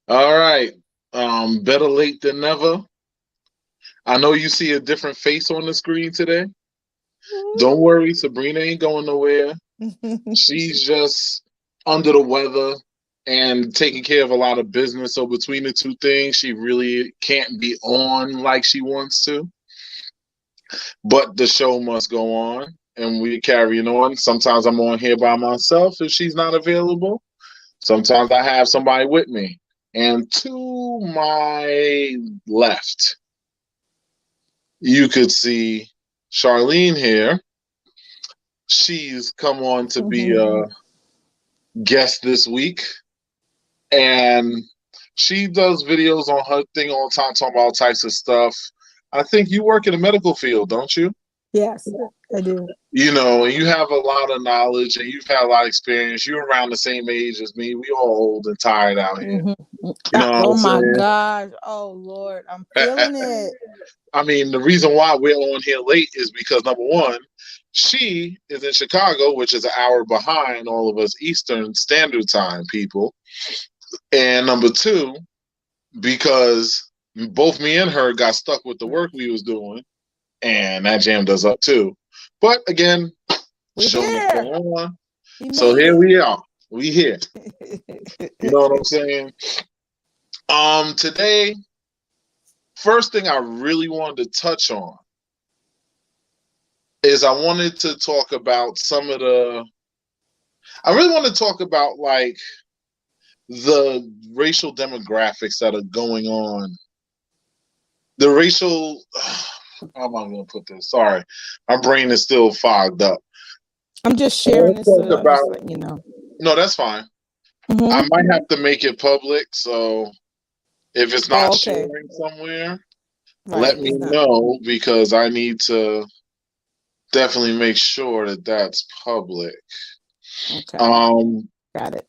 All right. Better late than never. I know you see a different face on the screen today. Don't worry, Sabrina ain't going nowhere. She's just under the weather and taking care of a lot of business. So between the two things, she really can't be on like she wants to. But the show must go on, and we carrying on. Sometimes I'm on here by myself if she's not available. Sometimes I have somebody with me. And to my left, you could see Charlene here. She's come on to be a guest this week. And she does videos on her thing all the time, talking about all types of stuff. I think you work in the medical field, don't you? Yes, I do. You know, and you have a lot of knowledge and you've had a lot of experience. You're around the same age as me. We all old and tired out here. You know what Oh I'm my saying? gosh. Oh Lord. I'm feeling it. I mean, the reason why we're on here late is because number one, she is in Chicago, which is an hour behind all of us Eastern Standard Time people. And number two, because both me and her got stuck with the work we was doing, and that jammed us up too. But again, We're show must go here. on. We So made here it. we are. We here. You know what I'm saying? Today, first thing I really wanted to touch on is I wanted to talk about I really want to talk about like the racial demographics that are going on. The racial, how am I going to put this? Sorry, my brain is still fogged up. I'm just I sharing want to this so talk I'm just about, letting you know. no, that's fine. I Mm-hmm. might have to make it public. So if it's not Oh, okay. sharing somewhere, let Right. me It's not. know because I need to definitely make sure that that's public. Okay. Um, Got it.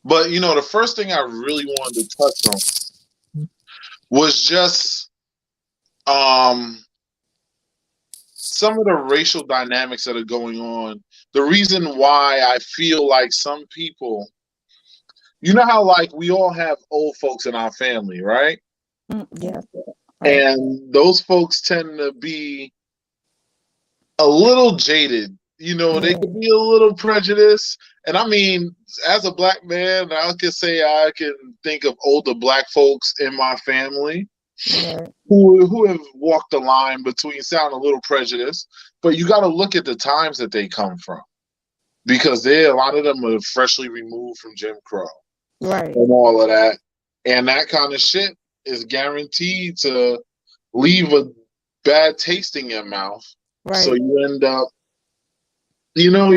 but you know, the first thing I really wanted to touch on was just um some of the racial dynamics that are going on. The reason why I feel like some people, you know how like we all have old folks in our family, right? Yeah. Right. And those folks tend to be a little jaded. You know, they Yeah. could be a little prejudiced. And I mean, as a black man, I could say I can think of older black folks in my family Right. who have walked the line between sound a little prejudiced, but you got to look at the times that they come from because a lot of them are freshly removed from Jim Crow Right. and all of that, and that kind of shit is guaranteed to leave a bad taste in your mouth. So Right. you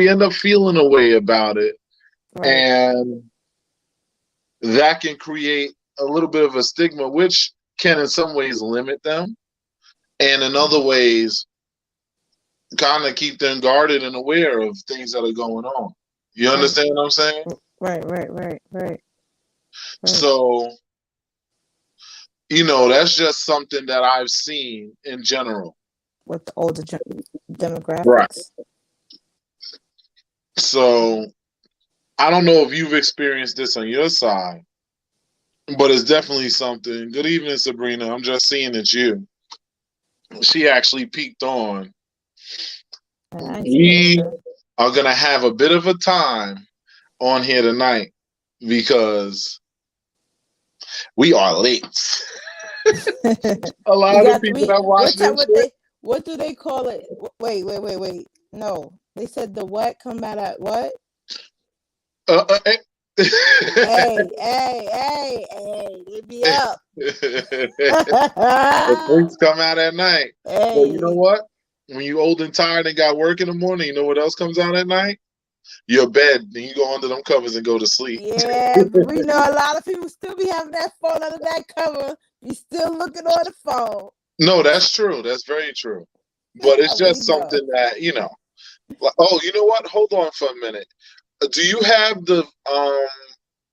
end up feeling a way about it, Right. and that can create a little bit of a stigma, which can in some ways limit them, and in other ways kind of keep them guarded and aware of things that are going on. You Right. understand what I'm saying? Right. Right. Right. Right. Right. So, that's just something that I've seen in general. With the older Right. demographics. So, I don't know if you've experienced this on your side, but it's definitely something. Good evening, Sabrina. I'm just seeing it's you. She actually peeked on. We are going to have a bit of a time on here tonight because we are late. A lot of people that watch this shit. What do they call it? Wait. No. They said the what come out at what? Hey. hey, leave me up. The freaks come out at night. Hey. Well, you know what? When you old and tired and got work in the morning, you know what else comes out at night? Your bed. Then you go under them covers and go to sleep. Yeah, but we know a lot of people still be having that phone under that cover. You still looking on the phone. No, that's true. That's very true. But it's just something that, like, oh, you know what? Hold on for a minute. Do you have do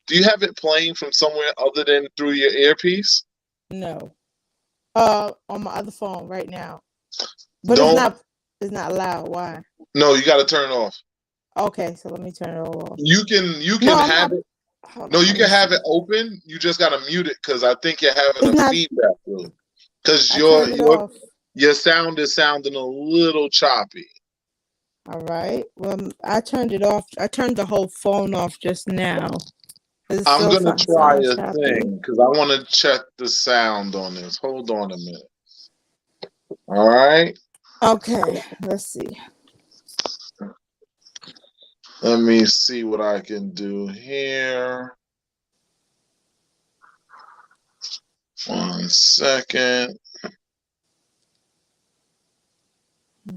you have it playing from somewhere other than through your earpiece? No. On my other phone right now. But it's not loud. Why? No, you gotta turn it off. Okay, so let me turn it all off. You No, can I'm have not. it. Hold No, on, you let me can have see. it open. You just gotta mute it because I think you're having It's a not. feedback loop. Because I turned it off. your sound is sounding a little choppy. All right. Well, I turned it off. I turned the whole phone off just now. It I'm still gonna try sounds a choppy. thing because I want to check the sound on this. Hold on a minute. All right. Okay, let's see. Let me see what I can do here. 1 second. Let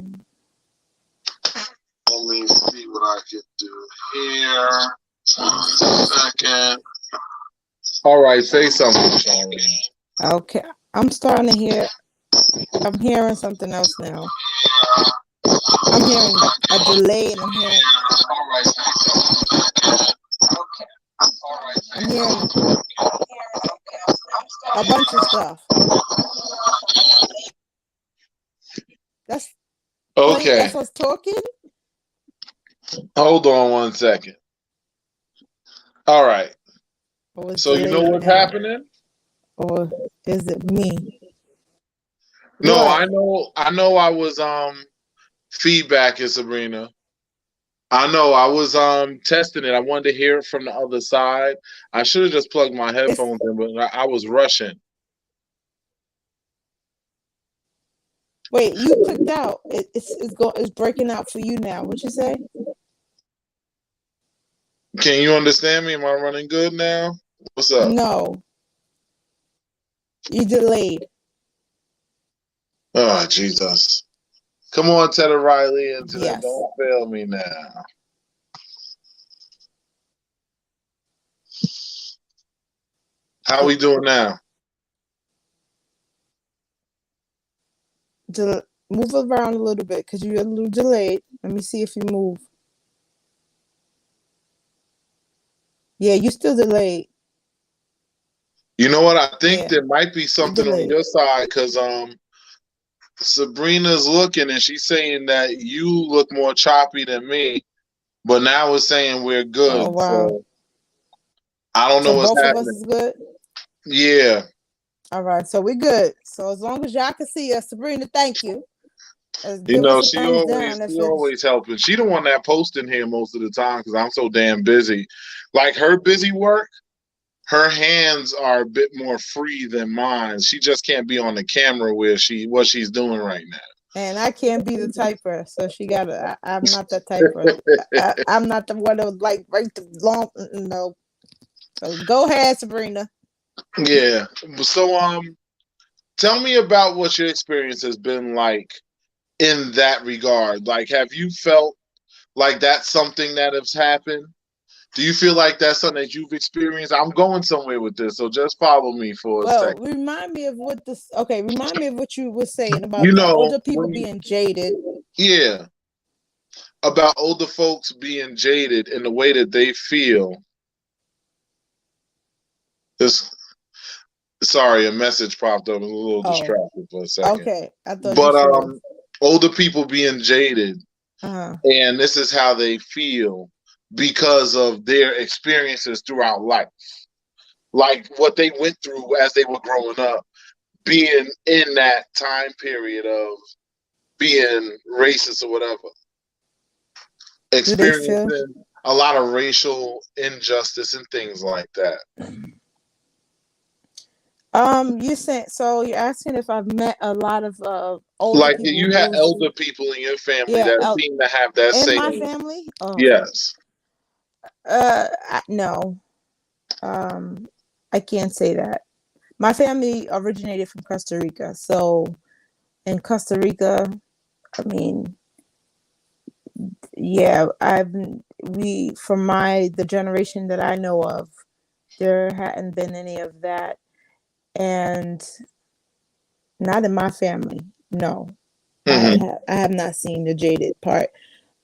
me see what I can do here. 1 second. All right, say something, Charlie. Okay, I'm starting to hear. I'm hearing something else now. I'm hearing a delay, and I'm hearing. All right, say something. Okay. All right. I'm hearing a bunch of stuff. That's playing. Okay. That's us talking. Hold on 1 second. All right. Or it's So you know delayed what's now. happening? Or is it me? No, What? I know I was feedbacking, Sabrina. I know I was testing it. I wanted to hear it from the other side. I should have just plugged my It's headphones in, but I was rushing. wait. You clicked out. It's breaking out for you now. What you say? Can you understand me? Am I running good now? What's up? No, you delayed. Oh, Jesus. Come on, Ted Riley, internet. Yes. Don't fail me now. How we doing now? Move around a little bit because you're a little delayed. Let me see if you move. Yeah, you still delayed. You know what? I think Yeah, there might be you something on delayed. your side because Sabrina's looking and she's saying that you look more choppy than me, but now it's saying we're Oh good. wow. So I don't know So what's both of us happening. is good. Yeah. All right, so we're good. So as long as y'all can see us, Sabrina, thank you. You Give know, us a thumbs down if she it's. always helping. She the one that posting here most of the time because I'm so damn busy. Like her busy work, her hands are a bit more free than mine. She just can't be on the camera where what she's doing right And I can't be the typer, so she got to. I'm not that typer. I'm not the one that would like write the long. No. So go ahead, Sabrina. now. Yeah. So tell me about what your experience has been like in that regard. Like have you felt like that's something that has happened? Do you feel like that's something that you've experienced? I'm going somewhere with this, so just follow me for a Well, second. remind me of what this. Okay, remind me of what you were saying You about the know, older people being jaded. yeah, about older folks being jaded in the way that they feel. This, sorry, a message popped up. I was a little Oh, distracted for a second. okay. I thought you But froze. older people being jaded, Uh-huh. and this is how they feel because of their experiences throughout life, like what they went through as they were growing up, being in that time period of being racist or whatever, Do they feel? experiencing a lot of racial injustice and things like that. You said so. You're asking if I've met a lot of older Like people you had who's elder people in your family yeah that seem to have that in my same. family. Oh, Yes. no. Um, I can't say that. My family originated from Costa Rica, so in Costa Rica, I mean, yeah, we from the generation that I know of, there hadn't been any of that, and not in my family. No, Hmm. I have not seen the jaded part,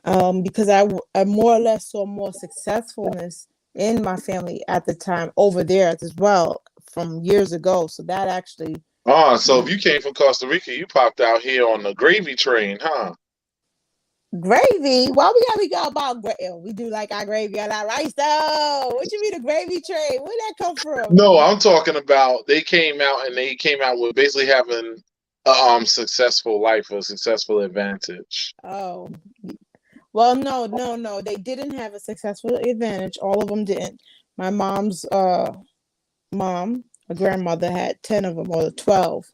because I more or less saw more successfulness in my family at the time over there as well from years ago. So that actually, Oh, so if you came from Costa Rica, you popped out here on the gravy train, huh? Gravy? Why we gotta go about gravy? We do like our gravy on our rice though. What you mean a gravy train? Where'd that come from? No, I'm talking about they came out with basically having a successful life, a successful advantage. Oh, well, no. They didn't have a successful advantage. All of them didn't. My mom's mom, a grandmother, had 10 of them or 12,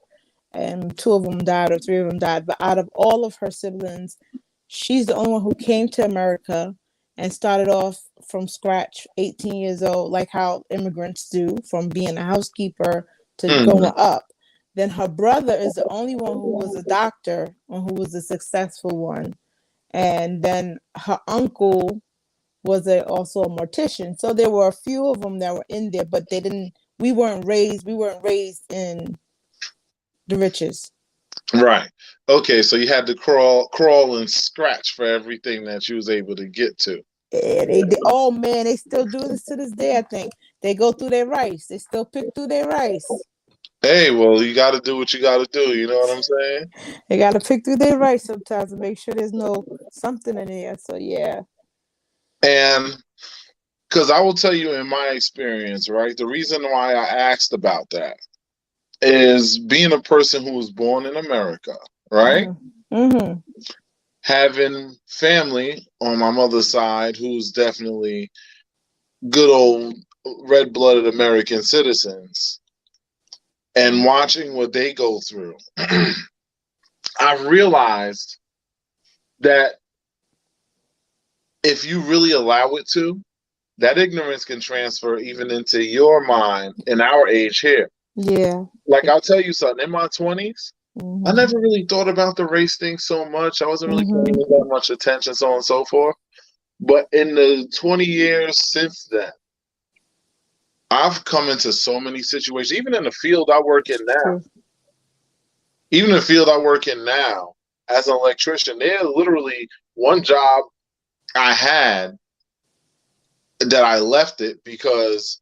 and two of them died or three of them died. But out of all of her siblings, she's the only one who came to America and started off from scratch, 18 years old, like how immigrants do, from being a housekeeper to going Mhm. up. Then her brother is the only one who was a doctor and who was a successful one. And then her uncle was also a mortician. So there were a few of them that were in there, but they didn't. We weren't raised in the riches. Right. Okay, so you had to crawl and scratch for everything that you was able to get to. Yeah, they did. Oh man, they still do this to this day. I think they go through their rice. They still pick through their rice. Hey, well, you got to do what you got to do. You know what I'm saying? They got to pick through their rice sometimes to make sure there's no something in there. So yeah. And because I will tell you in my experience, right? The reason why I asked about that is being a person who was born in America, right? Mm-hmm. Having family on my mother's side who's definitely good old red-blooded American citizens and watching what they go through, I've realized that if you really allow it to, that ignorance can transfer even into your mind in our age here. Yeah. Like I'll tell you something, in my 20s, I Mm-hmm. never really thought about the race thing so much. I wasn't really paying Mm-hmm. that much attention, so on and so forth. But in the 20 years since then, I've come into so many situations, even in the field I work in now, True. even in the field I work in now, as an electrician, there's literally one job I had that I left it because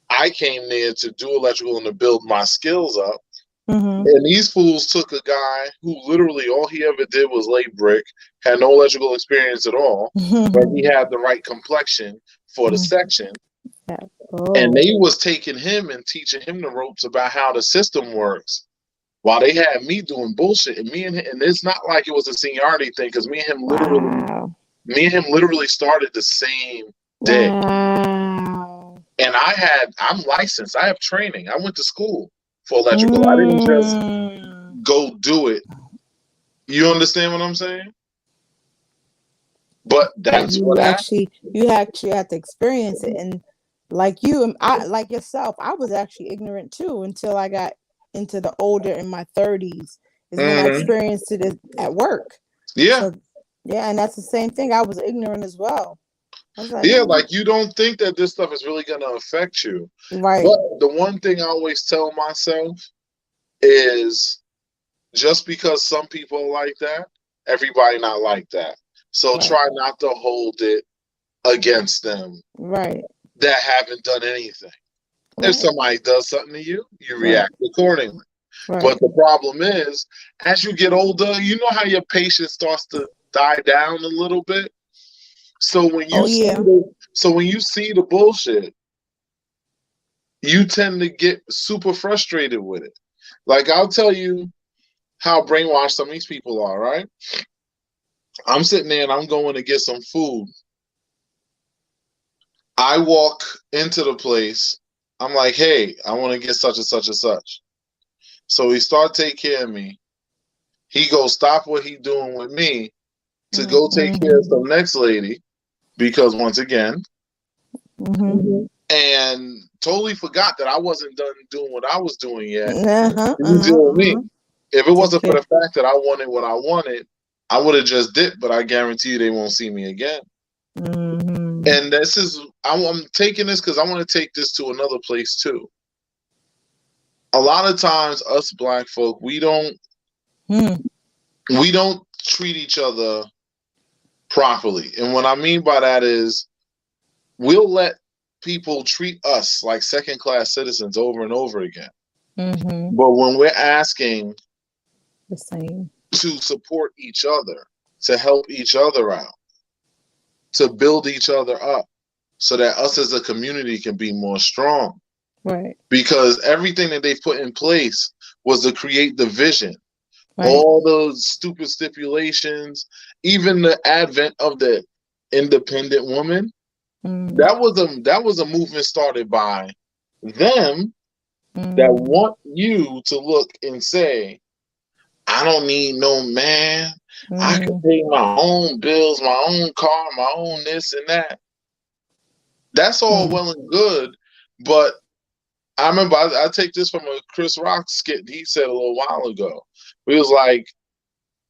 I came there to do electrical and to build my skills up. Mm-hmm. And these fools took a guy who literally all he ever did was lay brick, had no electrical experience at all, but he had the right complexion for the section. Yeah. And Oh. they was taking him and teaching him the ropes about how the system works. While they had me doing bullshit, and and it's not like it was a seniority thing, because Wow. me and him literally started the same day. Wow. And I'm licensed. I have training. I went to school for electrical. I didn't just Mm. go do it. You understand what I'm saying? But But that's what happened. you actually had to experience it, and like you and I, like yourself, I was actually ignorant too until I got into the older in my 30s. Is when I Hmm. experienced it at work. Yeah. So yeah, and that's the same thing. I was ignorant as well. I was like, Yeah. Like you don't think that this stuff is really going to affect you. right, But the one thing I always tell myself is just because some people are like that, everybody not like that. So right, try not to hold it against them right, that haven't done anything. If right, somebody does something to you, you right, react accordingly. right. But the problem is, as you get older, you know how your patience starts to die down a little bit. So Oh yeah. when you see the bullshit, you tend to get super frustrated with it. Like I'll tell you how brainwashed some of these people are, right? I'm sitting there and I'm going to get some food. I walk into the place. I'm like, hey, I want to get such and such and such. So he start take care of me. He goes stop what he doing with me to go take care of Mm-hmm. some next lady because once again, Mm-hmm. and totally forgot that I wasn't done doing what I was doing yet. Uh-huh. He was Uh-huh. dealing with me. Uh-huh. If it Take wasn't for care. the fact that I wanted what I wanted, I would have just dipped. But I guarantee you, they won't see me again. Mm-hmm. And I'm taking this because I want to take this to another place too. A lot of times, us black folk, Hmm. we don't treat each other properly. And what I mean by that is we'll let people treat us like second class citizens over and over again. Mm-hmm. But when we're asking The same. to support each other, to help each other out, to build each other up, so that us as a community can be more strong. Right. Because everything that they put in place was to create division. Right. All those stupid stipulations, even the advent of the independent woman, Mm. that was a movement started by them that Mm. want you to look and say, I don't need no man. I can Mm. pay my own bills, my own car, my own this and that. That's all Mm. well and good, but I remember I take this from a Chris Rock skit he said a little while ago. He was like,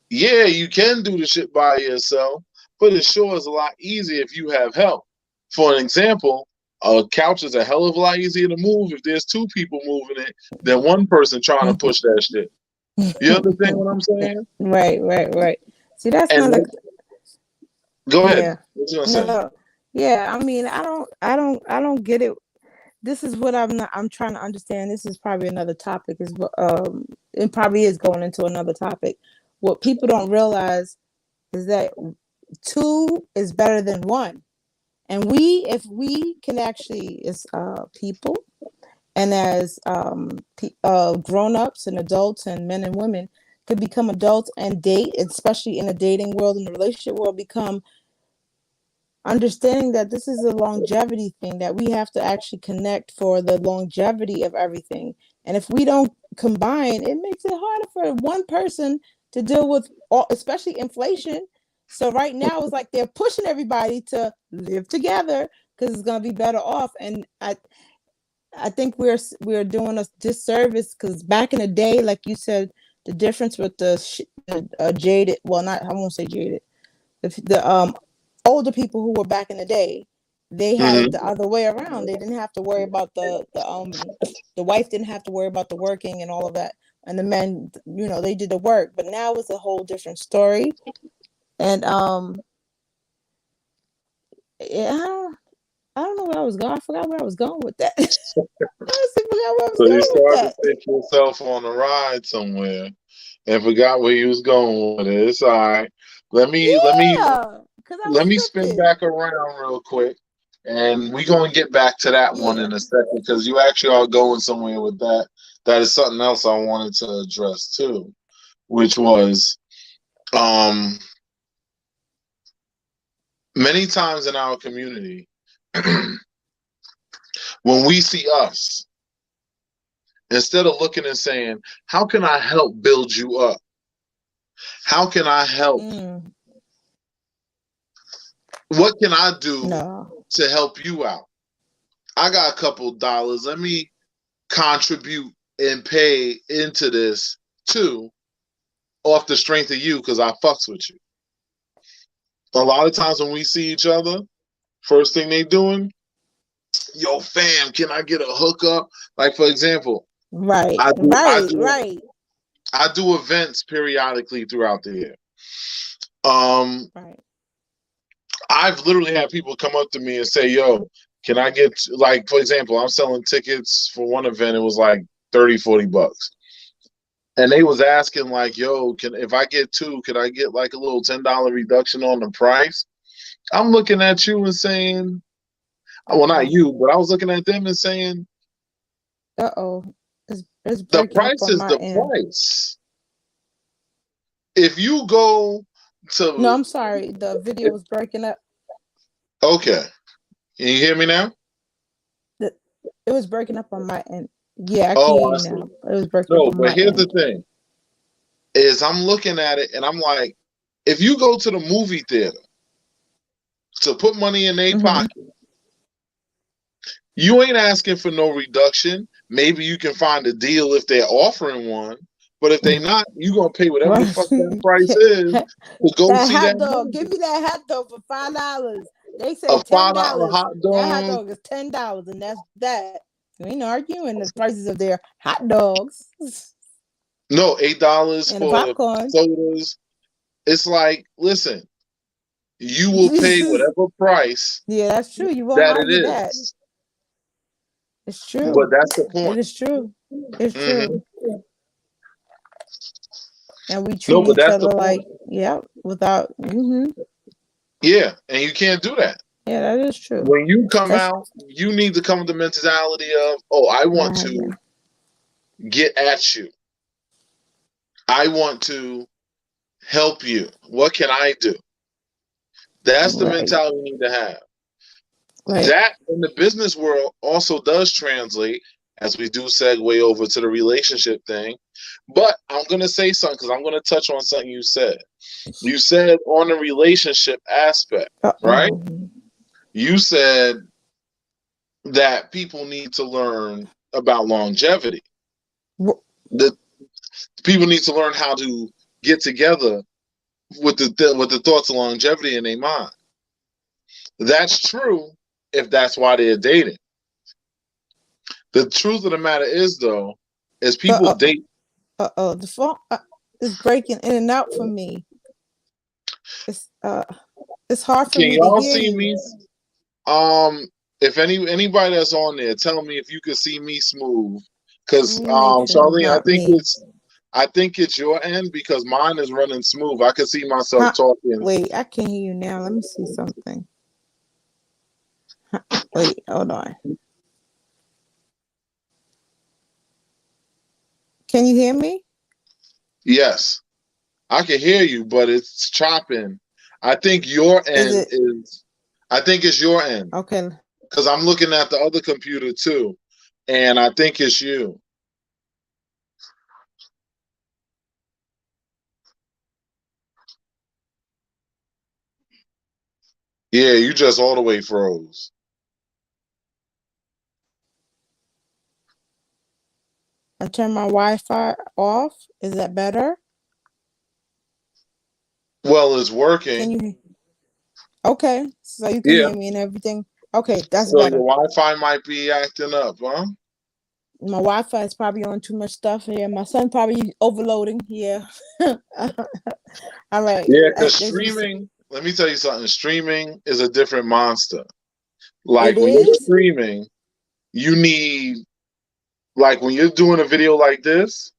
yeah, you can do the shit by yourself, but it sure is a lot easier if you have help. For an example, a couch is a hell of a lot easier to move if there's two people moving it than one person trying to push that shit. You understand what I'm saying? Right. Right. Right. See, that's And another. go ahead. Yeah. What you gonna say? No. Yeah. I mean, I don't get it. This is what I'm trying to understand. This is probably another topic. It probably is going into another topic. What people don't realize is that two is better than one. And if we can actually, as people and as grown-ups and adults and men and women could become adults and date, especially in the dating world and the relationship world, become understanding that this is a longevity thing, that we have to actually connect for the longevity of everything. And if we don't combine, it makes it harder for one person to deal with all, especially inflation. So right now it's like they're pushing everybody to live together because it's going to be better off. And I think we're doing a disservice, because back in the day, like you said, the difference with the jaded, well, not, I won't say jaded, the older people who were back in the day, they had it Mm-hmm. the other way around. They didn't have to worry about the wife didn't have to worry about the working and all of that, and the men, they did the work. But now it's a whole different story. And yeah, I don't know where I was going. I forgot where I was going with that. I honestly forgot where I was So you going with started that. to take yourself on a ride somewhere and forgot where you was going with it. It's all right. Let me let me Yeah, because I let was me spin drifting. back around real quick, and we're gonna get back to that one Yeah. in a second because you actually are going somewhere with that. That is something else I wanted to address too, which was um many times in our community when we see us, instead of looking and saying, how can I help build you up? How can I help? Mm, What can I do no. to help you out? I got a couple dollars. Let me contribute and pay into this too, off the strength of you, because I fucks with you. A lot of times when we see each other, first thing they doing, yo, fam, can I get a hookup? Like for example, Right. I do I Right. do Right. I do events periodically throughout the year. Um, Right. I've literally had people come up to me and say, yo, can I get, like, for example, I'm selling tickets for one event, it was like 30, 40 bucks. And they was asking like, yo, can if I get two, could I get like a little $10 reduction on the price? I'm looking at you and saying, well, not Uh-oh. you, but I was looking at them and saying, Uh-oh. It's the breaking up price on is my the end. price. If you go No, to, I'm sorry. The video was breaking up. okay, can you hear me now? The- It was breaking up on my end. Yeah, I can hear Oh, I you see. now. It was breaking up No, on but my here's the end. thing: is I'm looking at it and I'm like, if you go to the movie theater to put money in their Mm-hmm. pocket, you ain't asking for no reduction. Maybe you can find a deal if they're offering one. But if they not, you gonna pay whatever the Right. fuck that price is to go That see that hot dog. Give movie. me that hot dog for $5. They A say $5 $10. hot That hot dog. dog is $10, and that's that. We ain't arguing the prices of their hot dogs No, $8 and the for the popcorn. sodas. It's like, listen, you will pay whatever price Yeah, that's true. You won't that it argue that. is. It's But true. that's the It point. is true. It's Hmm. true. and we No, treat but each that's the other point. like, yeah, without. Yeah, and you can't do that. Yeah, that is true. When you come That's out, you need to come with the mentality of, oh, I want right. to get at you. I want to help you. What can I do? That's the Right. mentality you need to have. Right. That in the business world also does translate as we do segue over to the relationship thing. But I'm going to say something because I'm going to touch on something you said. You said on the relationship aspect, right? Uh-oh. You said that people need to learn about longevity. The people need to learn how to get together with the thoughts of longevity in their mind. That's true if that's why they're dating. The truth of the matter is, though, is people Uh-oh. date. Uh-oh. The phone is breaking in and out for me. It's hard for Can me to y'all hear see you. me? If anybody that's on there, tell me if you can see me smooth. Because Let me make sure it's Charlene, not me. I think it's your end because mine is running smooth. I can see myself Huh? talking. Wait, I can hear you now. Let me see something. Wait, hold on. Can you hear me? Yes, I can hear you, but it's chopping. I think your Is end it is. I think it's your end okay? because I'm looking at the other computer too, and I think it's you. Yeah, you just all the way froze. I turn my Wi-Fi off. Is that better? Well, it's Can working. you? Okay, so you can Yeah. hear me and everything. Okay, that's So your better. Wi-Fi might be acting up, huh? My Wi-Fi is probably on too much stuff here. My son probably overloading. Yeah. All right. Yeah, because As you said, streaming. Let me tell you something. Streaming is a different monster. Like it when you're is. streaming, you need like when you're doing a video like this.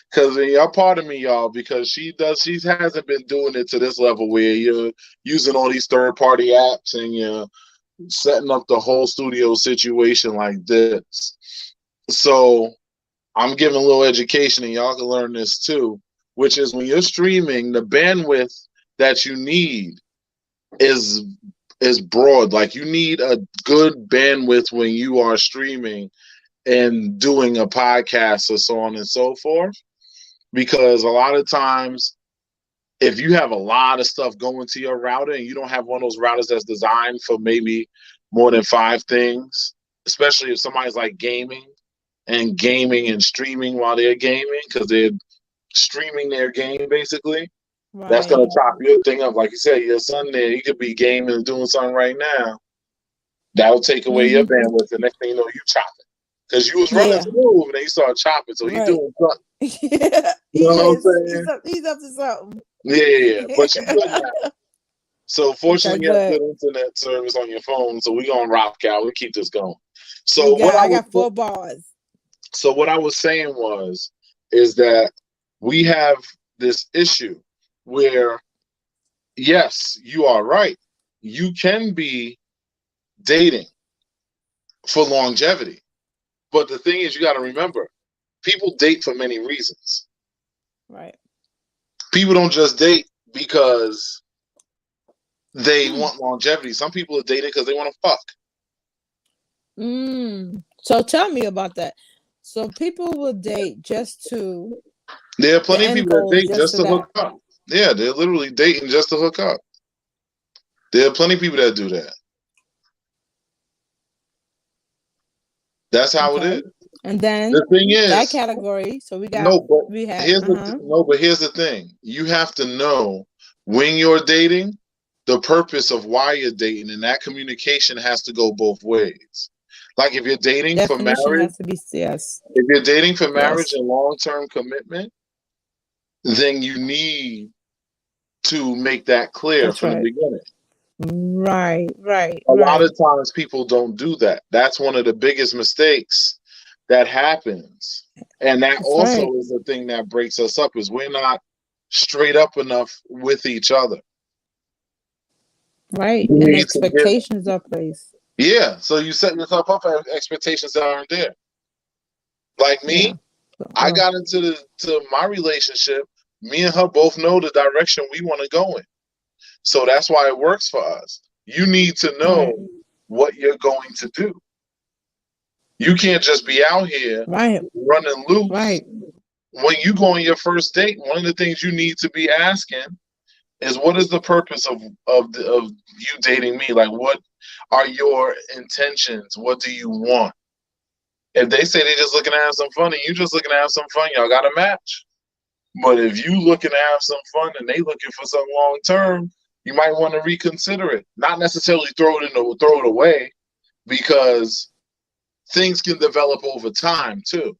Because y'all, pardon me, y'all, because she hasn't been doing it to this level where you're using all these third party apps and you're setting up the whole studio situation like this. So I'm giving a little education, and y'all can learn this too. Which is when you're streaming, the bandwidth that you need is is broad. Like you need a good bandwidth when you are streaming and doing a podcast or so on and so forth. Because a lot of times, if you have a lot of stuff going to your router and you don't have one of those routers that's designed for maybe more than 5 things, especially if somebody's like gaming and streaming while they're gaming because they're streaming their game basically, that's gonna Right. chop your thing up. Like you said, your son there, he could be gaming and doing something right now. That'll take away your Mm-hmm. bandwidth. The next thing you know, you chopping because you was running Yeah. smooth and then you start chopping. So he Right. doing something. Yeah. You know He what I'm is. saying? He's up to something. Yeah. But you good now. So Okay. fortunately, you have Good. good internet service on your phone. So we're gonna rock out. We keep this going. We So what got. I I was got 4 bars. so what I was saying is that we have this issue where yes, you are right. You can be dating for longevity. But the thing is, you got to remember, people date for many reasons. Right. People don't just date because they Hmm. want longevity. Some people are dating because they want to fuck. So tell me about that. So people will date just to There are the plenty of end people that goal is date just just to to hook that. up. Yeah, they're literally dating just to hook up. There are plenty of people that do that. That's how it Okay. is. And then The thing that is, category. So no, but we had here's the thing. You have to know when you're dating the purpose of why you're dating, and that communication has to go both ways. Like if you're dating for definition marriage, has to be yes. if you're dating for marriage Yes. and long-term commitment, then you need to make that clear That's from the right. beginning. Right. Right. A lot Right. of times people don't do that. That's one of the biggest mistakes that happens. And that That's also right. is the thing that breaks us up is we're not straight up enough with each other. Right. You And need to get, expectations are placed. yeah. So you set yourself up for expectations that aren't there. Like Yeah. me, I got into my relationship. Me and her both know the direction we want to go in. So that's why it works for us. You need to Right. know what you're going to do. You can't just be out here Right. running loose. Right. When you go on your first date, one of the things you need to be asking is, what is the purpose of you dating me? Like, what are your intentions? What do you want? If they say they're just looking to have some fun and you just looking to have some fun, y'all got a match. But if you looking to have some fun and they looking for some long term, you might want to reconsider it. Not necessarily throw it away, because things can develop over time too.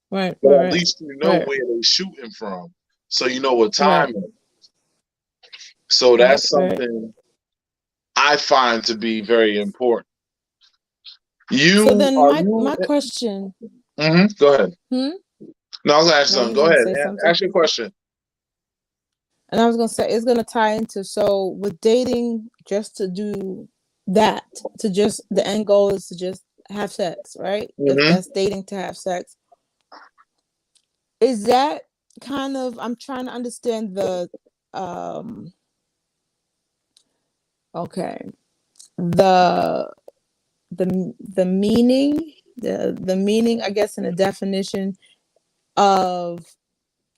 Right. But at Right. least you know Right. where they're shooting from, so you know what Right. time is. So Right. that's Right. something I find to be very important. So You then are my you? question. Go ahead. Hmm? No, I was gonna ask you No, something. you Go gonna ahead. say something? Ask your question. And I was gonna say it's gonna tie into, so with dating, just to do that, to just, the end goal is to just have sex, right? If hmm that's dating, to have sex, is that kind of, I'm trying to understand the um okay, the the meaning, the meaning, I guess, in the definition of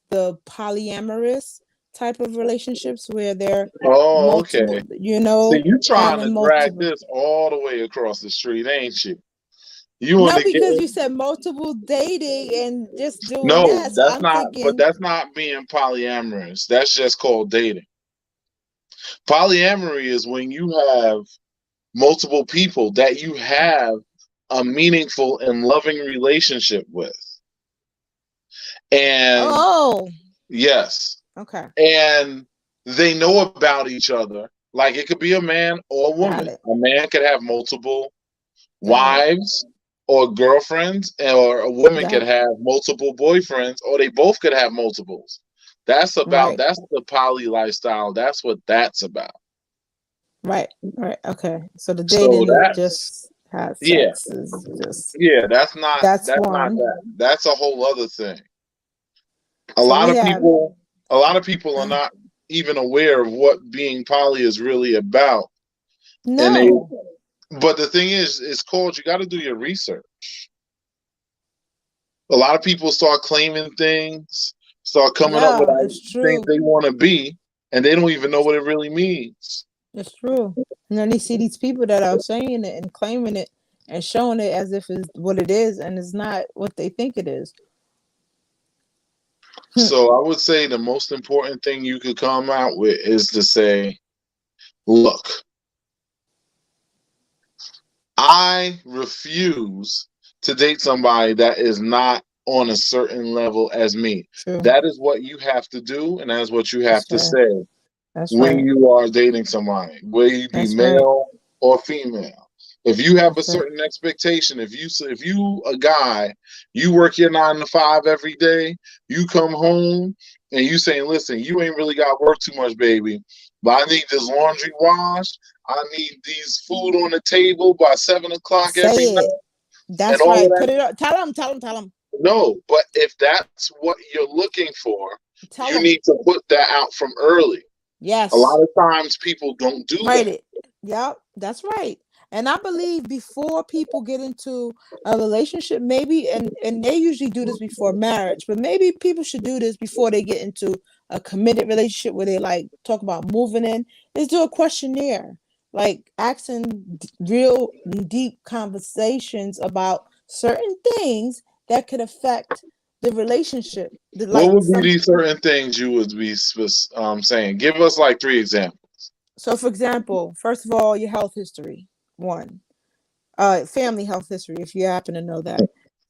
the polyamorous type of relationships, where they're Oh, multiple, okay. See, you trying to having drag multiple. this all the way across the street, ain't you? You want No, to get because you said multiple dating and just doing no, that, so that's I'm not. But thinking, that's not being polyamorous. That's just called dating. Polyamory is when you have multiple people that you have a meaningful and loving relationship with. And oh, yes, okay, and they know about each other. Like, it could be a man or a got woman. it, A man could have multiple got it, wives or girlfriends, or a woman could got have multiple boyfriends, or they both could have multiples. right, That's the poly lifestyle. That's what that's about. right, right. Okay, so the So dating is that's just have yeah, sex, is just, yeah. that's That's not one. that. That's a whole other thing. A So lot we of have, people, a lot of people are not even aware of what being poly is really about. And they, no, but the thing is, it's called. You got to do your research. A lot of people start claiming things, start coming up with yeah, it's things true, they want to be, and they don't even know what it really means. it's true. And then you see these people that are saying it and claiming it and showing it as if it's what it is, and it's not what they think it is. So I would say the most important thing you could come out with is to say, look, I refuse to date somebody that is not on a certain level as me. True. That is what you have to do, and that is what you have That's to right. say That's when right. you are dating somebody, whether you be That's right. male or female. If you have a That's right. certain expectation, if you a guy, you work your 9 to 5 every day, you come home and you saying, listen, you ain't really got work too much, baby, but I need this laundry washed. I need these food on the table by 7 o'clock every Say night, it. and That's all of right. that. Put it up. Tell them. Tell them. Tell them. No, but if that's what you're looking for, Tell you them. need to put that out from early. A Yes. lot of times people don't do Write that. it. Yep. That's right. And I believe before people get into a relationship, maybe, and they usually do this before marriage, but maybe people should do this before they get into a committed relationship where they like talk about moving in, is do a questionnaire, like asking real deep conversations about certain things that could affect the relationship. What Like would be some, these certain things you would be saying? Give us like 3 examples. so for example, first of all, your health history. One, family health history, if you happen to know that.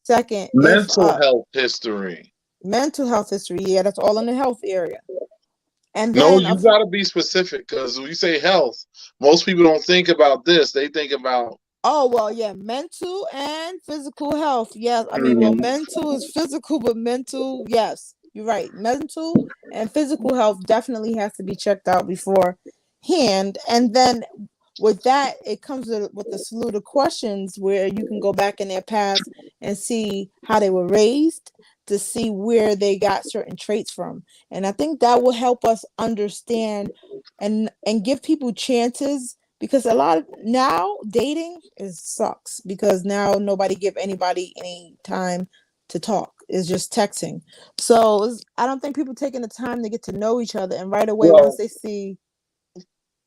Second, if Mental health history. mental health history, yeah, that's all in the health area. And No, then you of, got to be specific, because when you say health, most people don't think about this. They think about. oh well, yeah, mental and physical health. Yes, I mean, well, Mhm. mental is physical, but mental, yes. You're right. Mental and physical health definitely has to be checked out beforehand. And then with that, it comes with a slew of questions where you can go back in their past and see how they were raised, to see where they got certain traits from. And I think that will help us understand and give people chances, because a lot of now dating is sucks, because now nobody give anybody any time to talk. It's just texting. So I don't think people taking the time to get to know each other, and right away once Well, they see.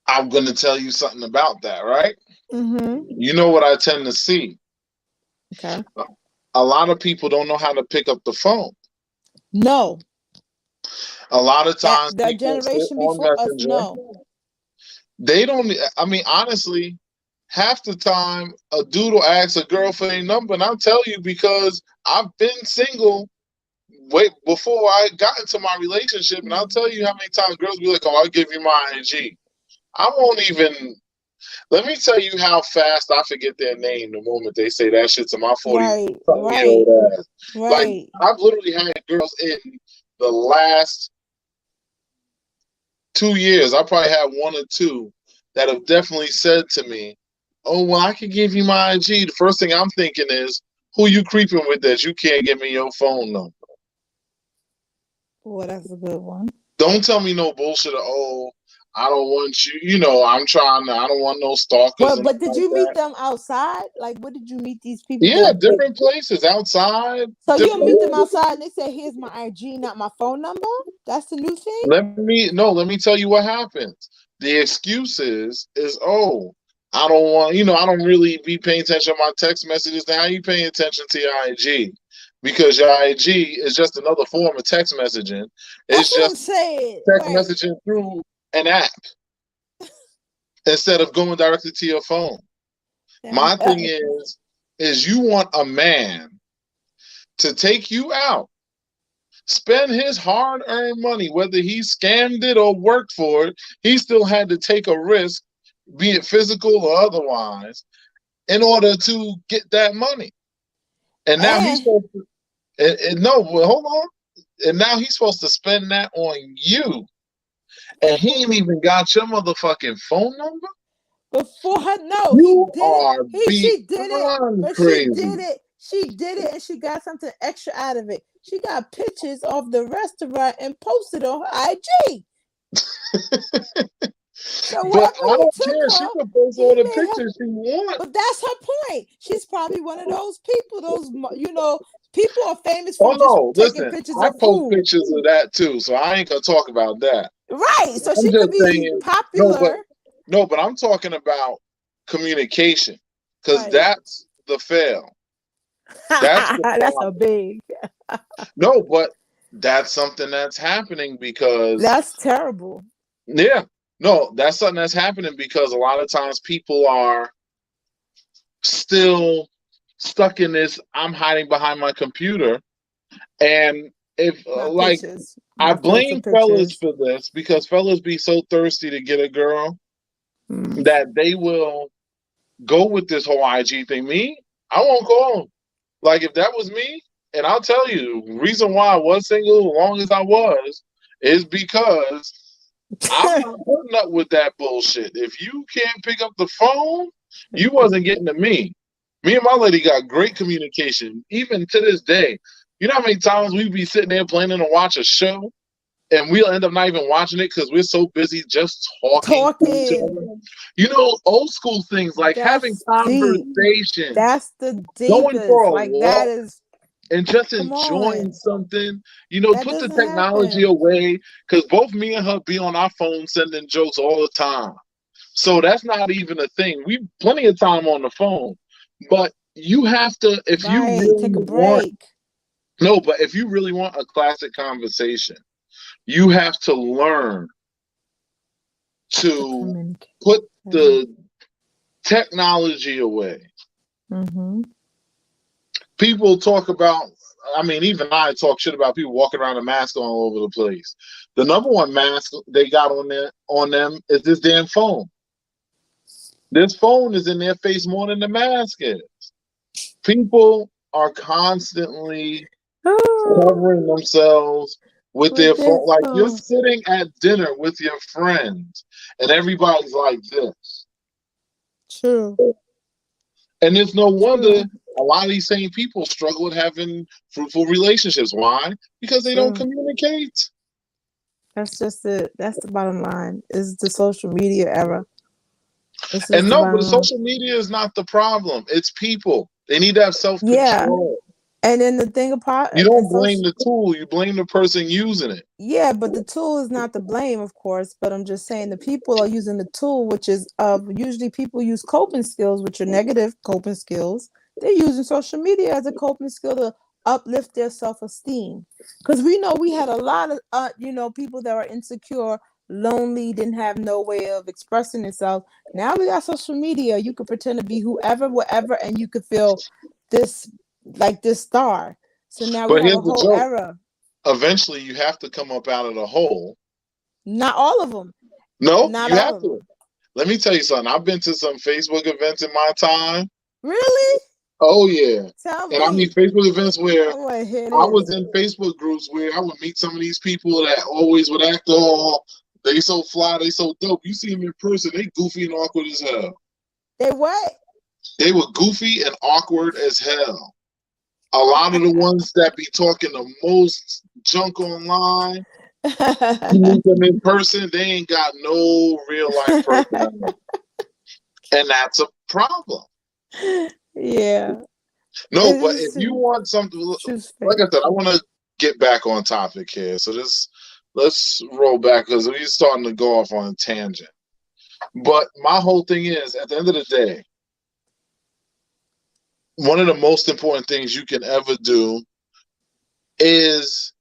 I'm going to tell you something about that, right? Mm-hmm. You know what I tend to see? Okay. A lot of people don't know how to pick up the phone. No, A lot of that times that people sit generation on before us, Messenger. no. They don't, I mean, honestly, half the time a dude will ask a girl for their number, and I'll tell you because I've been single way before I got into my relationship, and I'll tell you how many times girls be like, "Oh, I'll give you my IG." I won't even. Let me tell you how fast I forget their name the moment they say that shit to my 40 Right, something year right, old ass. Like, right. I've literally had girls in the last 2 years. I probably had one or two that have definitely said to me, "Oh, well, I can give you my IG." The first thing I'm thinking is, who you creeping with that you can't give me your phone number? Well, that's a good one. Don't tell me no bullshit. Oh, I don't want you. You know, I'm trying to. I don't want no stalkers Well, and but nothing did like you meet that. them outside? Like, where did you meet these people Yeah, that they? different places outside. So you'll Different. meet them outside, and they say, "Here's my IG, not my phone number." That's the new thing. Let me tell you what happens. The excuse is oh, I don't want, I don't really be paying attention to my text messages. Now you paying attention to your IG because your IG is just another form of text messaging. That's It's what I'm just saying. text Right. messaging through an app instead of going directly to your phone. My thing is you want a man to take you out, spend his hard earned money, whether he scammed it or worked for it, he still had to take a risk, be it physical or otherwise, in order to get that money. And now he's and supposed to, no, well, hold on. And now he's supposed to spend that on you. And he ain't even got your motherfucking phone number? before her, no, he You did it. are She did it, beyond but she crazy. did it. She did it, and she got something extra out of it. She got pictures of the restaurant and posted on her IG. So But wherever I he don't took care. She her, can post he all the made her. pictures she wants. But that's her point. She's probably one of those people. People are famous Oh for just no, taking listen, pictures I of post food. pictures of that too, so I ain't gonna talk about that. Right. So I'm she could just be saying, no, but popular. no, but I'm talking about communication, because Right. that's the fail. That's the That's a problem. big. No, but that's something that's happening because That's terrible. yeah, no, that's something that's happening because a lot of times people are still stuck in this. I'm hiding behind my computer, and if Not like pictures. I Not filter blame fellas pictures. for this because fellas be so thirsty to get a girl Mm. that they will go with this whole IG thing. Me, I won't call him. Like if that was me, and I'll tell you, the reason why I was single as long as I was is because I'm not putting up with that bullshit. If you can't pick up the phone, you wasn't getting to me. Me and my lady got great communication, even to this day. You know how many times we be sitting there planning to watch a show and we'll end up not even watching it because we're so busy just talking to each Talking. other. You know, old school things like having That's deep. conversations, That's the going for deepest. a Like that walk, is. and just Come enjoying on. something. That Put the doesn't technology happen. away because both me and her be on our phone sending jokes all the time. So that's not even a thing. We plenty of time on the phone, but you have to if you Right. really Take a want break. no, but if you really want a classic conversation, you have to learn To to communicate. put the technology away. Mm-hmm. People talk about, I mean, even I talk shit about people walking around with a mask on all over the place. The number one mask they got on them is this damn phone. This phone is in their face more than the mask is. People are constantly covering themselves with with their their phone. Like you're phone. sitting at dinner with your friends, and everybody's like this. True. And it's no wonder True. a lot of these same people struggle with having fruitful relationships. Why? Because they don't True. communicate. That's just it. That's the bottom line. Is the social media era. This is And the no, but bottom line. social media is not the problem. It's people. They need to have self Yeah. control. And then the thing about You and don't blame social the tool, you blame the person using it. yeah, but the tool is not the blame, of course. But I'm just saying the people are using the tool, which is usually people use coping skills, which are negative coping skills. They're using social media as a coping skill to uplift their self-esteem. Because we know we had a lot of people that were insecure, lonely, didn't have no way of expressing themselves. Now we got social media. You could pretend to be whoever, whatever, and you could feel this like this star. So now we But have here's a the whole joke. era. Eventually you have to come up out of the hole. Not all of them. No, Not you all have of to. them. Let me tell you something. I've been to some Facebook events in my time. Really? Oh yeah. Tell And I mean me. Facebook events where I want to hear I was this. in Facebook groups where I would meet some of these people that always would act all they so fly, they so dope. You see them in person, they goofy and awkward as hell. They what? They were goofy and awkward as hell. A lot of the ones that be talking the most junk online, you meet them in person, they ain't got no real life personality. And that's a problem. Yeah. No, but if It's you want something, choose like I faith. said, I want to get back on topic here. So let's roll back because we're starting to go off on a tangent. But my whole thing is, at the end of the day, one of the most important things you can ever do is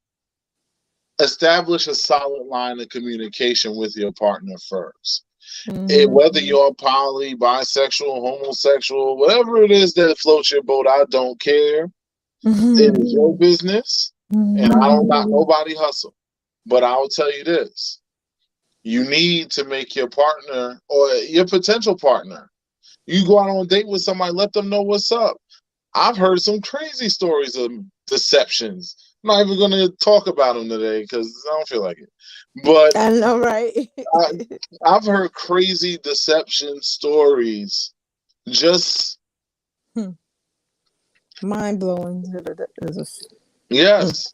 establish a solid line of communication with your partner first. Mm-hmm. Whether you're poly, bisexual, homosexual, whatever it is that floats your boat, I don't care. It is your business, and I don't got nobody hustle. But I'll tell you this: you need to make your partner or your potential partner. You go out on a date with somebody, let them know what's up. I've heard some crazy stories of deceptions. I'm not even going to talk about them today because I don't feel like it. But I know, right? I, I've heard crazy deception stories. Just Mind blowing. yes,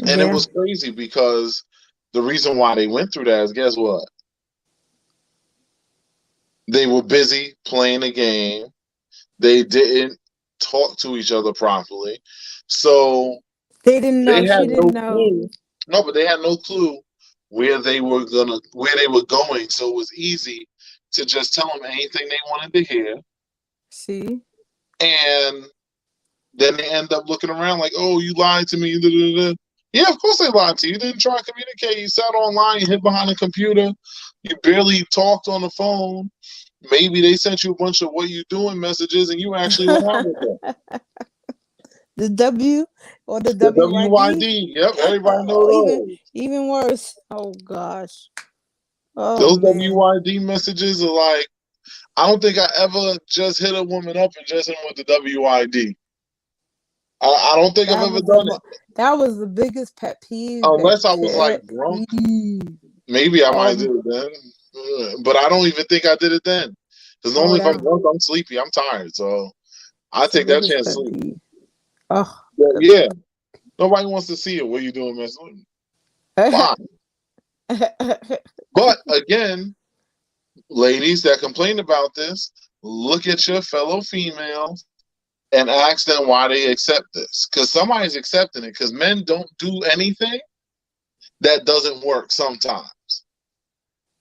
and it Yeah. was crazy because the reason why they went through that is guess what? They were busy playing a game. They didn't talk to each other properly. So They didn't they know. had She didn't no know. clue. No, but they had no clue where they were going. So it was easy to just tell them anything they wanted to hear. See? And then they end up looking around like, oh, you lied to me. Da, da, da. Yeah, of course they lied to you. You didn't try to communicate. You sat online, you hid behind a computer. You barely talked on the phone. Maybe they sent you a bunch of what you doing messages and you actually went out with them. The W or the The WYD? WYD. Yep, everybody know Oh, those. even worse. Oh gosh. Oh Those man. WYD messages are like, I don't think I ever just hit a woman up and just hit them with the WYD. I don't think I've That ever was the done it. that was the biggest pet peeve. That Unless I was like pet drunk. peeve. Maybe I might Oh, do it then. But I don't even think I did it then. Because oh, normally if I'm that drunk, I'm sleepy. I'm tired. So I was the take that biggest chance to pet sleep. peeve. Oh, But yeah. Nobody wants to see it. What are you doing, man? Fine. But again, ladies that complain about this, look at your fellow females and ask them why they accept this. Because somebody's accepting it. Because men don't do anything that doesn't work sometimes.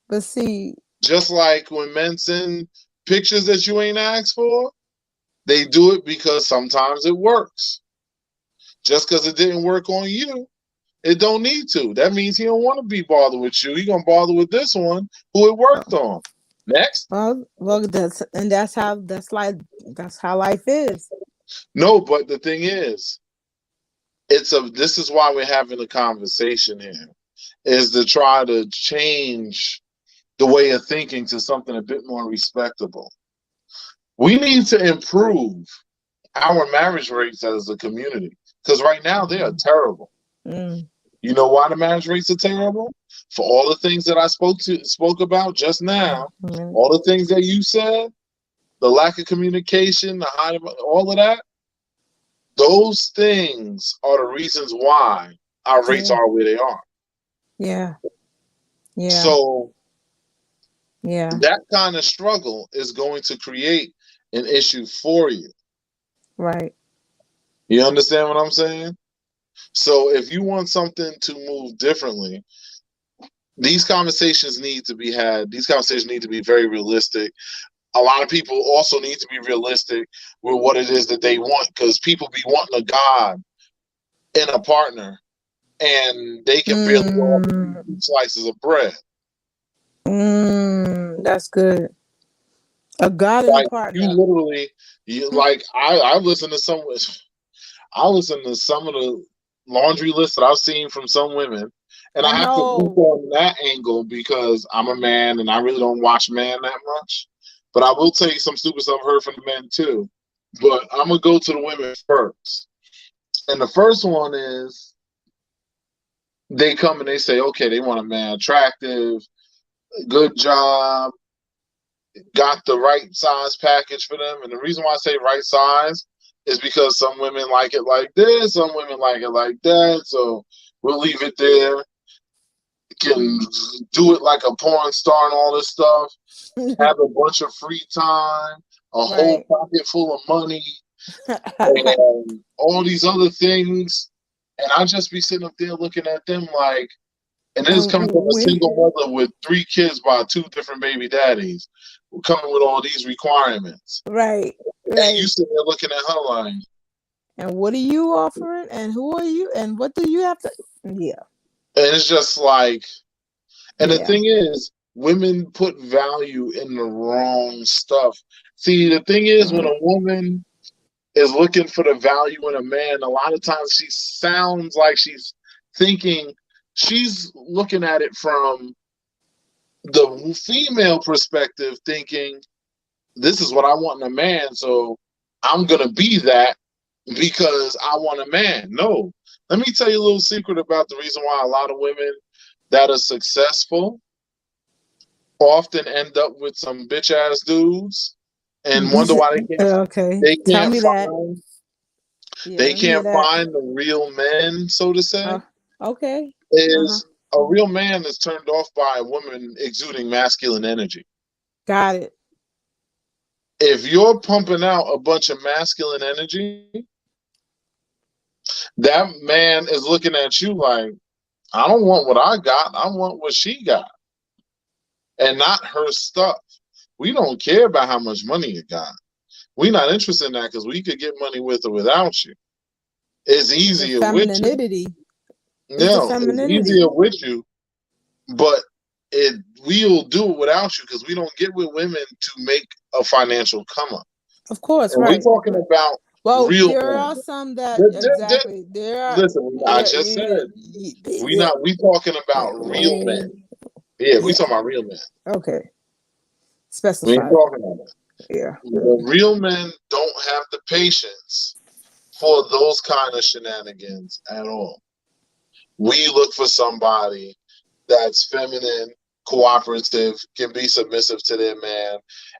but see, Just like when men send pictures that you ain't asked for, they do it because sometimes it works. Just because it didn't work on you, it don't need to. That means he don't want to be bothered with you. He gonna bother with this one who it worked on. Next. well, that's how life is. No, but the thing is, this is why we're having a conversation here, is to try to change the way of thinking to something a bit more respectable. We need to improve our marriage rates as a community because right now they are terrible. Mm. You know why the marriage rates are terrible? For all the things that I spoke about just now, all the things that you said, the lack of communication, the high, all of that, those things are the reasons why our rates Yeah. are where they are. Yeah. Yeah. So Yeah. that kind of struggle is going to create an issue for you. Right. You understand what I'm saying? So if you want something to move differently, these conversations need to be had. These conversations need to be very realistic. A lot of people also need to be realistic with what it is that they want, because people be wanting a God in a partner and they can barely offer you Mm. 2 slices of bread. That's good. A God and a Like you partner. literally, you like I listen to some. I listen to some of the laundry lists that I've seen from some women, and I I have to look know. on that angle because I'm a man and I really don't watch man that much. But I will tell you some stupid stuff I've heard from the men too. But I'm gonna go to the women first. And the first one is they come and they say, okay, they want a man attractive, good job, got the right size package for them. And the reason why I say right size is because some women like it like this, some women like it like that. So we'll leave it there. Can do it like a porn star and all this stuff. Have a bunch of free time, a whole Right. pocket full of money, and all these other things. And I just be sitting up there looking at them like, and this is And coming from a we single mother with 3 kids by 2 different baby daddies, coming with all these requirements. right. And you Right. sitting there looking at her like, And what are you offering? And who are you? And what do you have to? Yeah. and it's just like, and the Yeah. thing is, women put value in the wrong stuff. See, the thing is, when a woman is looking for the value in a man, a lot of times she sounds like she's thinking, she's looking at it from the female perspective, thinking, this is what I want in a man, so I'm going to be that because I want a man. No. Let me tell you a little secret about the reason why a lot of women that are successful often end up with some bitch ass dudes and wonder why Okay. they Tell can't me that. find Yeah. they Let me hear can't that. find the real men, so to say. Okay. Uh-huh. Is a real man is turned off by a woman exuding masculine energy. Got it. If you're pumping out a bunch of masculine energy, that man is looking at you like, I don't want what I got, I want what she got, and not her stuff. We don't care about how much money you got. We're not interested in that because we could get money with or without you. It's The easier with you. femininity. It's the No, it's femininity. easier with you, but it we'll do it without you because we don't get with women to make a financial come up. Of course, And we're right. talking about Well, real there men. are some that exactly. There are Listen, I there. just said Yeah. we talking about real men. Yeah. Yeah, we Yeah. talking about real men. Okay. We ain't Specify. talking about that. Yeah. The real men don't have the patience for those kind of shenanigans at all. We look for somebody that's feminine, cooperative, can be submissive to their man.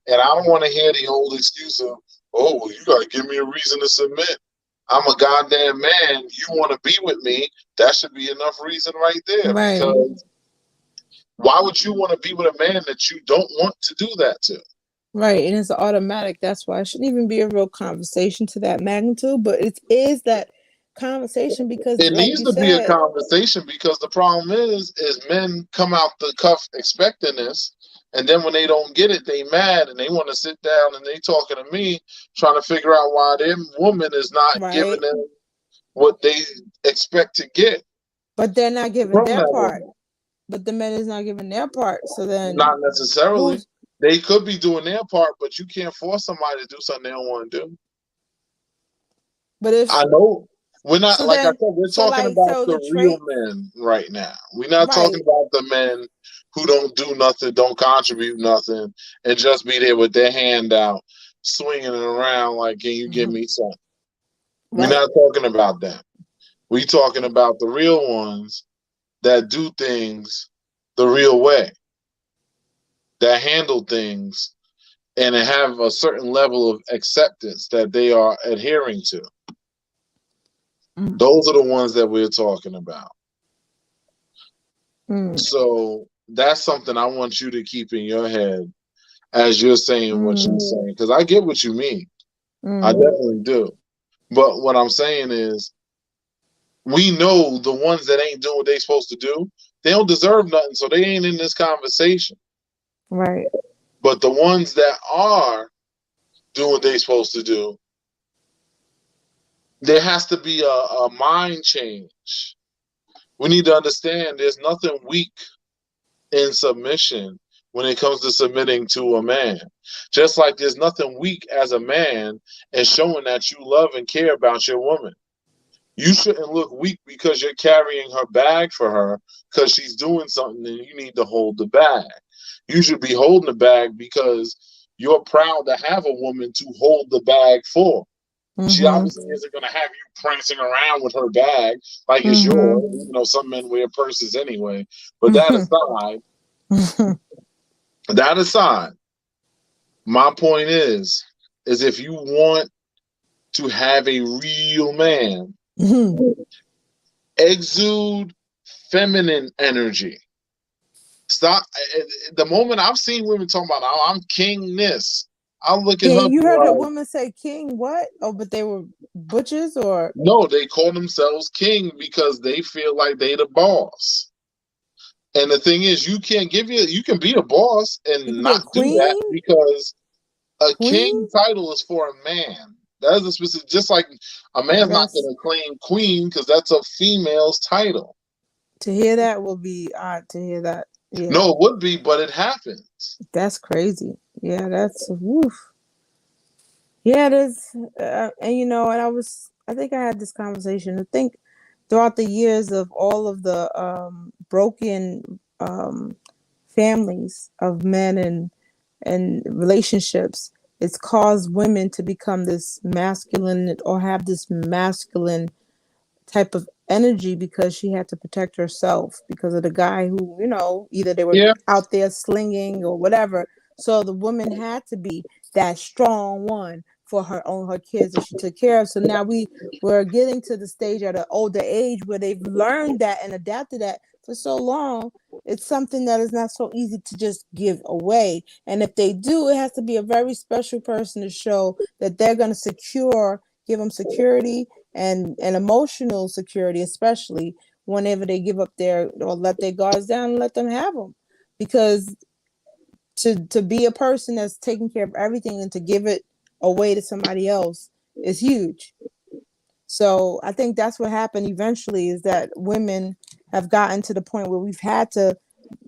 And I don't want to hear the old excuse of, oh, well, you got to give me a reason to submit. I'm a goddamn man. You want to be with me. That should be enough reason right there. Right. Because why would you want to be with a man that you don't want to do that to? Right. And it's automatic. That's why it shouldn't even be a real conversation to that magnitude. But it is that conversation because, It like needs you to be a said, conversation because the problem is men come out the cuff expecting this, and then when they don't get it, they mad and they want to sit down and they talking to me trying to figure out why their woman is not giving right. them what they expect to get But they're not giving from their that part. woman. But the man is not giving their part. So then Not necessarily. who's They could be doing their part, but you can't force somebody to do something they don't want to do. but if I know we're not, so like I then said, we're so talking like about so the the real traits men right now. We're not talking right. about the men who don't do nothing, don't contribute nothing, and just be there with their hand out, swinging it around like, can you give me something? We're Right. not talking about that. We're talking about the real ones that do things the real way, that handle things and have a certain level of acceptance that they are adhering to. Mm. Those are the ones that we're talking about. Mm. So that's something I want you to keep in your head as you're saying what you're saying, because I get what you mean. I definitely do. But what I'm saying is, we know the ones that ain't doing what they supposed to do, they don't deserve nothing, so they ain't in this conversation. Right. But the ones that are doing what they supposed to do, there has to be a mind change. We need to understand there's nothing weak in submission when it comes to submitting to a man. Just like there's nothing weak as a man in showing that you love and care about your woman. You shouldn't look weak because you're carrying her bag for her because she's doing something and you need to hold the bag. You should be holding the bag because you're proud to have a woman to hold the bag for. She Mm-hmm. obviously isn't going to have you prancing around with her bag like it's yours. Mm-hmm. You know, some men wear purses anyway. But that aside, my point is if you want to have a real man, exude feminine energy. Stop. The moment I've seen women talking about, oh, I'm king this, I look at Yeah, her you heard a like, woman say king what? Oh, but they were butchers or no, they call themselves king because they feel like they the boss. And the thing is, you can be a boss you and could be a not do that queen? because a king Queen? title is for a man. That is a specific, just like a man's not going That's to claim queen because that's a female's title. to hear that will be odd to hear that. Yeah. No, it would be, but it happens. That's crazy. Yeah, that's woof. Yeah, it is. And you know, and I think I had this conversation. I think throughout the years of all of the broken families of men and relationships, it's caused women to become this masculine or have this masculine type of energy because she had to protect herself because of the guy who, you know, either they were Yeah. out there slinging or whatever. So the woman had to be that strong one for her kids that she took care of. So now we're getting to the stage at an older age where they've learned that and adapted that for so long. It's something that is not so easy to just give away. And if they do, it has to be a very special person to show that they're going to give them security and emotional security, especially whenever they give up their or let their guards down and let them have them. Because to be a person that's taking care of everything and to give it away to somebody else is huge. So I think that's what happened eventually is that women have gotten to the point where we've had to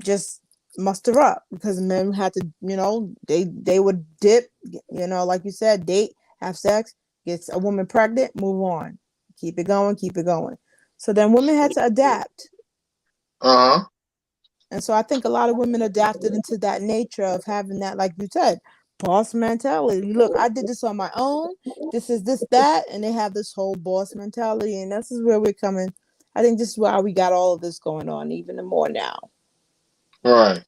just muster up because men had to, you know, they would dip, you know, like you said, date, have sex, gets a woman pregnant, move on, keep it going, keep it going. So then women had to adapt. Uh huh. And so I think a lot of women adapted into that nature of having that, like you said, boss mentality. Look, I did this on my own. This is this, that, and they have this whole boss mentality. And this is where we're coming. I think this is why we got all of this going on even more now. Right.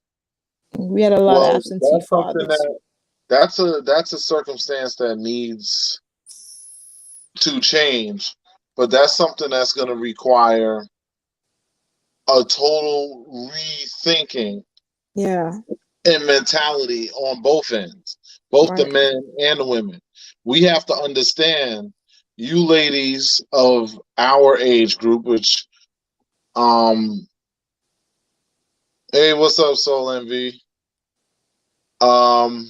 We had a lot of Well, absentee fathers. that's a circumstance that needs to change, but that's something that's going to require a total rethinking Yeah, and mentality on both ends, both the right. men and the women. We have to understand, you ladies of our age group, which, um, hey, what's up, Soul Envy? Um,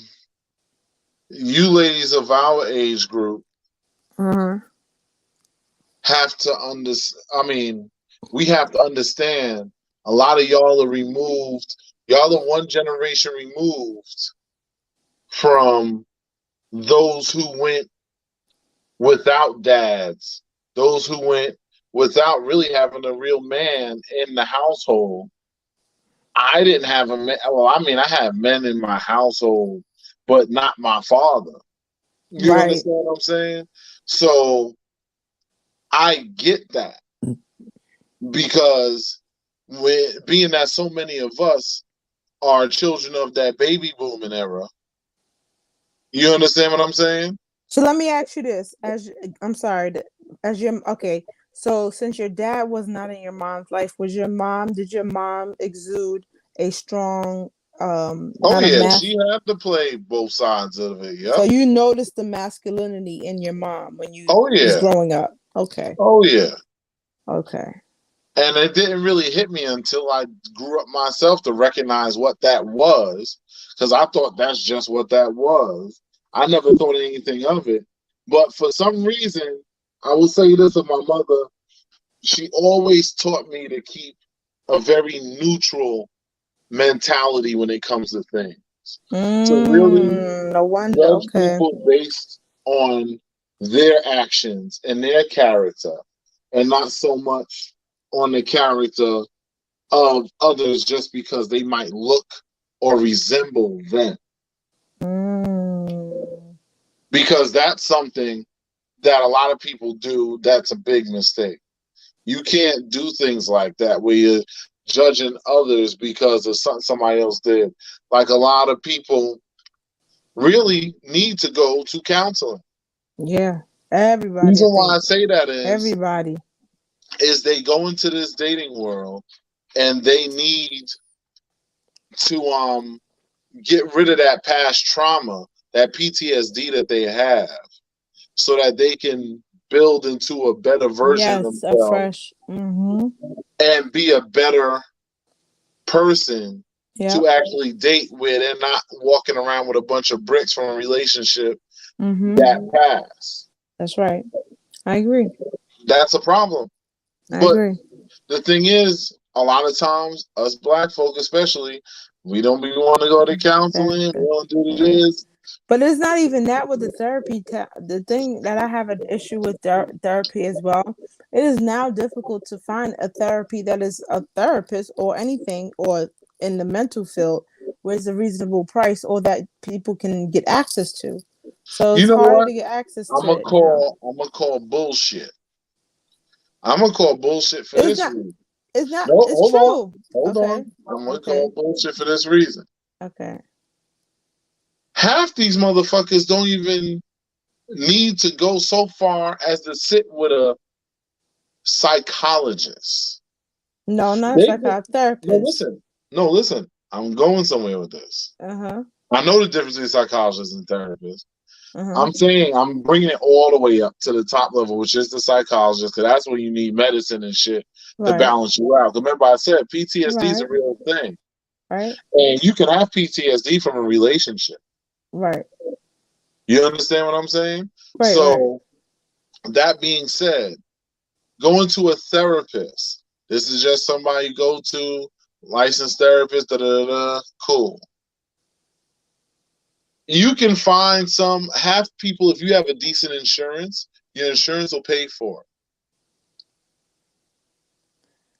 you ladies of our age group Uh-huh. have to we have to understand a lot of y'all are removed. Y'all are one generation removed from those who went without dads, those who went without really having a real man in the household. I didn't have a man. Well, I mean, I had men in my household, but not my father. You Right. understand what I'm saying? So I get that because with being that so many of us are children of that baby booming era. You understand what I'm saying? So let me ask you this: I'm sorry, as your okay. So since your dad was not in your mom's life, did your mom exude a strong, Oh not a yeah, mass? she had to play both sides of it. So Yep. you noticed the masculinity in your mom when you Oh was yeah. growing up. Okay. Oh yeah. Okay. And it didn't really hit me until I grew up myself to recognize what that was, because I thought that's just what that was. I never thought anything of it. But for some reason, I will say this of my mother, she always taught me to keep a very neutral mentality when it comes to things. To really No wonder. judge Okay. people based on their actions and their character, and not so much on the character of others just because they might look or resemble them. Mm. Because that's something that a lot of people do that's a big mistake. You can't do things like that where you're judging others because of something somebody else did. Like a lot of people really need to go to counseling. Yeah. Everybody, I Reason why think. I say that Everybody. is they go into this dating world and they need to get rid of that past trauma, that PTSD that they have, so that they can build into a better version of Yes, a themselves fresh. Mm-hmm. and be a better person Yep. to actually date where they're not walking around with a bunch of bricks from a relationship Mm-hmm. that passed. That's right. I agree. That's a problem. I But agree. the thing is, a lot of times, us black folk especially, we don't be want to go to counseling. We don't do Yeah. this. But it's not even that with the therapy. The thing that I have an issue with therapy as well. It is now difficult to find a therapy that is a therapist or anything or in the mental field where it's a reasonable price or that people can get access to. So You it's know harder what? to get access I'm to gonna it now. call. I'm gonna call bullshit. I'm gonna call bullshit for It's this not. reason. It's not. No, It's hold on, true. hold Okay. on. I'm gonna Okay. call bullshit for this reason. Okay. Half these motherfuckers don't even need to go so far as to sit with a psychologist. No, not a They can, no psychotherapist. listen, no listen. I'm going somewhere with this. Uh huh. I know the difference between psychologists and therapists. Uh huh. I'm saying I'm bringing it all the way up to the top level, which is the psychologist, because that's when you need medicine and shit to Right. balance you out. Remember, I said PTSD is a Right. real thing, Right. and you can have PTSD from a relationship. Right. You understand what I'm saying? Right. Right. So, that being said, going to a therapist. This is just somebody you go to, licensed therapist, da da da. Cool. You can find some half people if you have a decent insurance, your insurance will pay for it.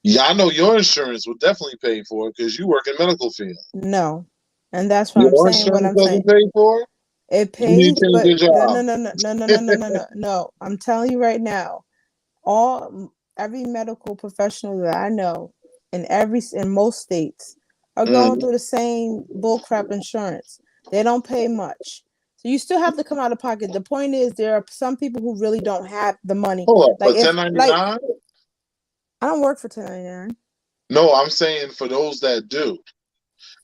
Yeah, I know your insurance will definitely pay for it because you work in medical field. No. And that's what I'm Your saying. What insurance I'm saying. doesn't pay for it. It You need pays, to change but your no, no, job. no, no, no, no, no, no, no, no, no. I'm telling you right now, all every medical professional that I know in most states are going Mm. through the same bullcrap insurance. They don't pay much. So you still have to come out of pocket. The point is there are some people who really don't have the money. Hold up, Like for if like 1099? I don't work for 1099. No, I'm saying for those that do.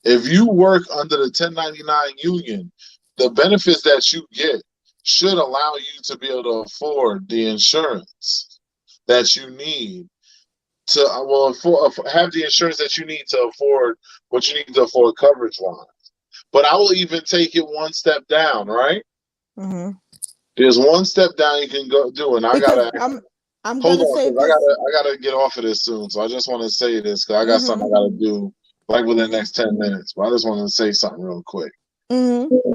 If you work under the 1099 union, the benefits that you get should allow you to be able to afford the insurance that you need to, have the insurance that you need to afford what you need to afford coverage wise. But I will even take it one step down, right? Mm-hmm. There's one step down you can go do, and I Because gotta I'm hold gonna on say because this. I gotta get off of this soon. So I just want to say this because I got something Mm-hmm. I gotta do like within the Mm-hmm. next 10 minutes. But I just want to say something real quick. Mm-hmm.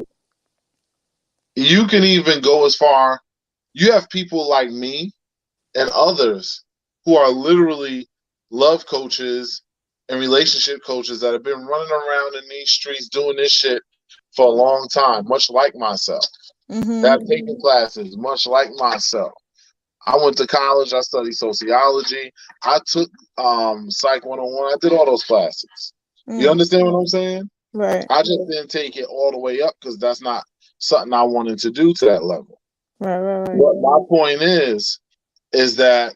You can even go as far. You have people like me and others who are literally love coaches and relationship coaches that have been running around in these streets doing this shit for a long time, much like myself. That Mm-hmm. have taken classes, much like myself. I went to college. I studied sociology. I took Psych 101. I did all those classes. You understand what I'm saying? Right. I just didn't take it all the way up because that's not something I wanted to do to that level. Right. What my point is that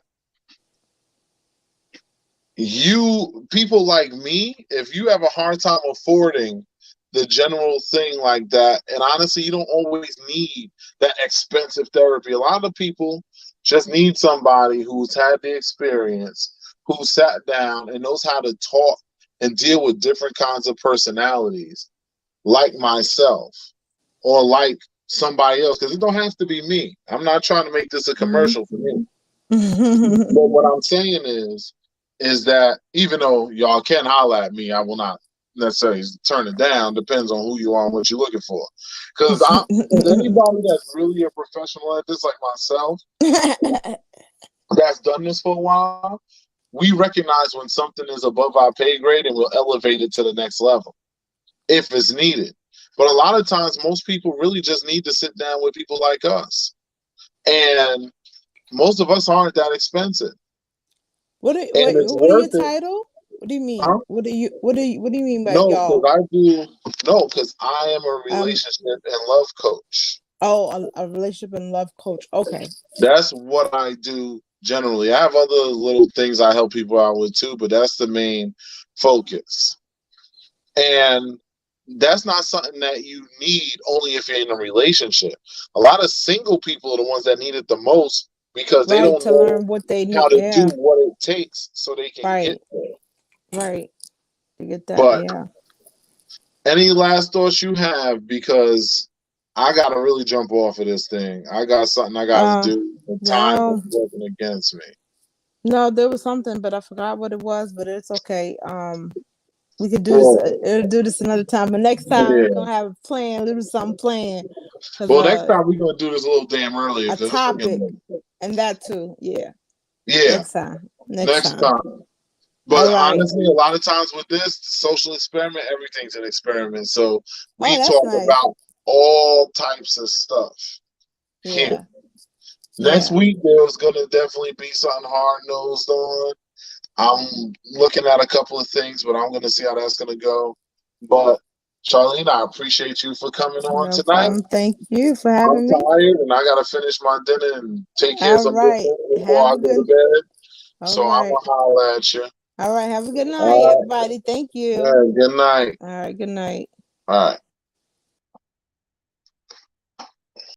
people like me, if you have a hard time affording the general thing like that, and honestly, you don't always need that expensive therapy. A lot of people just need somebody who's had the experience, who sat down and knows how to talk and deal with different kinds of personalities, like myself or like somebody else. Because it don't have to be me. I'm not trying to make this a commercial for me. But what I'm saying is that even though y'all can holler at me, I will not necessarily turn it down. Depends on who you are and what you're looking for. Because anybody that's really a professional at this, like myself, that's done this for a while, we recognize when something is above our pay grade and we'll elevate it to the next level if it's needed. But a lot of times, most people really just need to sit down with people like us. And most of us aren't that expensive. What are your title? What do you mean? Huh? What do you mean by No, y'all? because I am a relationship and love coach. Oh, a relationship and love coach. Okay. That's what I do generally. I have other little things I help people out with too, but that's the main focus. And that's not something that you need only if you're in a relationship. A lot of single people are the ones that need it the most because they don't know learn what they need. how to do what it takes so they can get there. Right. To get that. But any last thoughts you have? Because I gotta really jump off of this thing. I got something I gotta do. The time is working against me. No, there was something, but I forgot what it was. But it's okay. We could do this another time. But next time we're gonna have a plan. Do something planned. Well, next time we're gonna do this a little damn early. A topic, and that too. Yeah. Yeah. Next time. But honestly, a lot of times with this social experiment, everything's an experiment. So we talk about all types of stuff. Yeah. Next week, there's going to definitely be something hard-nosed on. I'm looking at a couple of things, but I'm going to see how that's going to go. But Charlene, I appreciate you for coming on tonight. Thank you for having me. I'm tired, and I got to finish my dinner and take care of some business before I go to bed. So I'm going to holler at you. All right. Have a good night, everybody. Thank you. All right. Good night. All right. Good night. All right.